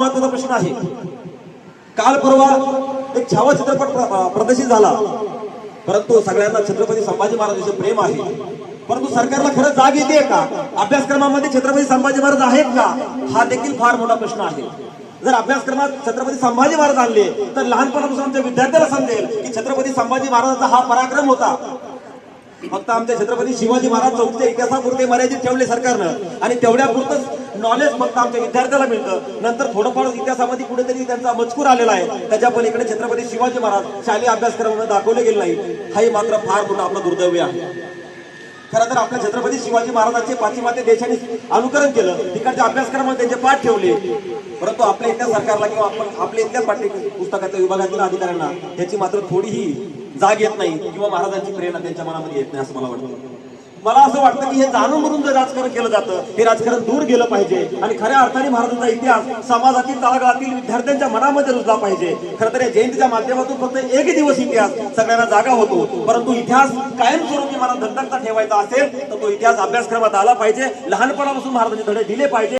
महत्वाचा प्रश्न आहे। काल परवा एक छावा चित्रपट प्रदर्शित झाला, परंतु सगळ्यांना छत्रपती संभाजी महाराजांचे प्रेम आहे, परंतु सरकारला खरंच जाग येते का? अभ्यासक्रमामध्ये छत्रपती संभाजी महाराज आहेत का? हा देखील फार मोठा प्रश्न आहे। जर अभ्यासक्रमात छत्रपती संभाजी महाराज आणले तर लहानपणापासून आमच्या विद्यार्थ्याला समजेल की छत्रपती संभाजी महाराजांचा हा पराक्रम होता। फक्त आमच्या छत्रपती शिवाजी महाराज चौकीच्या इतिहासापुरते मर्यादित ठेवले सरकारनं आणि तेवढ्या पुरतच नॉलेज फक्त आमच्या विद्यार्थ्याला मिळतं। नंतर थोडंफार इतिहासामध्ये कुठेतरी त्यांचा मजकूर आलेला आहे, त्याच्या पलीकडे छत्रपती शिवाजी महाराज शालेय अभ्यासक्रमामध्ये दाखवले गेले नाही। हाही मात्र फार मोठा आपलं दुर्दैव आहे। खरं तर आपल्या छत्रपती शिवाजी महाराजांचे पाश्चिमात्य देशांनी अनुकरण केलं, तिकडच्या अभ्यासक्रमामध्ये त्यांचे पाठ ठेवले, परंतु आपल्या इथल्या सरकारला किंवा आपण आपल्या इथल्या पाठ्यपुस्तकाच्या विभागातील अधिकाऱ्यांना त्याची मात्र थोडीही जाग येत नाही किंवा महाराजांची प्रेरणा त्यांच्या मनामध्ये येत नाही असं मला वाटतं। मला असं वाटतं की हे जाणून म्हणून जर राजकारण केलं जातं, हे राजकारण दूर गेलं पाहिजे आणि खऱ्या अर्थाने महाराजांचा इतिहास समाजातील तळागाळातील विद्यार्थ्यांच्या मनामध्ये रुजला पाहिजे। खरं तर या जयंतीच्या माध्यमातून फक्त एक दिवस इतिहास सगळ्यांना जागा होतो, परंतु इतिहास कायमस्वरूपी मला दंतकथा ठेवायचा असेल तर तो इतिहास अभ्यासक्रमात आला पाहिजे। लहानपणापासून महाराजांचे धडे दिले पाहिजे।